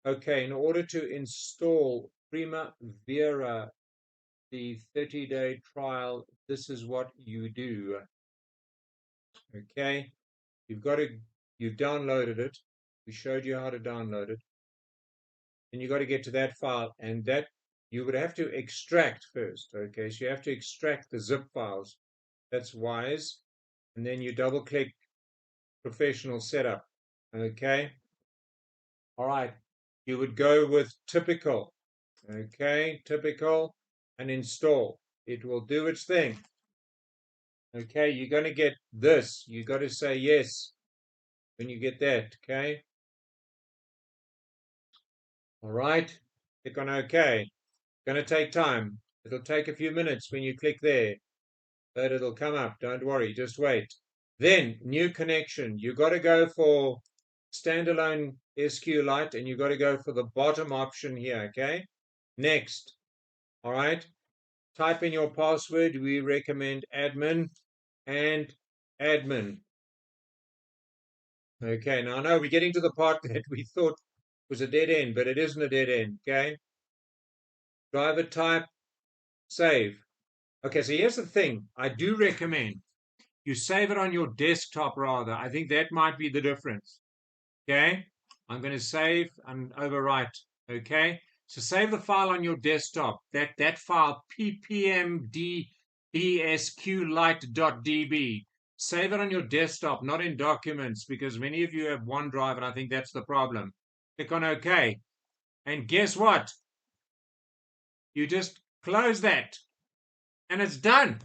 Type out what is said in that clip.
Okay, in order to install Primavera, the 30-day trial, this is what you do. Okay, you've downloaded it. We showed you how to download it. And you got to get to that file, and that you would have to extract first. Okay, so you have to extract the zip files. That's wise. And then you double click professional setup. Okay. All right. You would go with typical. Okay, typical, and install. It will do its thing. Okay, you're going to get this. You got to say yes when you get that. Okay. All right. Click on OK. Going to take time. It'll take a few minutes when you click there, but it'll come up. Don't worry. Just wait. Then new connection. You got to go for standalone SQLite, and you got to go for the bottom option here. Okay. Next. All right. Type in your password. We recommend admin and admin. Okay, now I know we're getting to the part that we thought was a dead end, but it isn't a dead end. Okay. Driver type, save. Okay, so here's the thing. I do recommend you save it on your desktop rather. I think that might be the difference. Okay. I'm going to save and overwrite. Okay. So save the file on your desktop. That file ppmdesqlite.db. Save it on your desktop, not in documents, because many of you have OneDrive, and I think that's the problem. Click on OK. And guess what? You just close that, and it's done.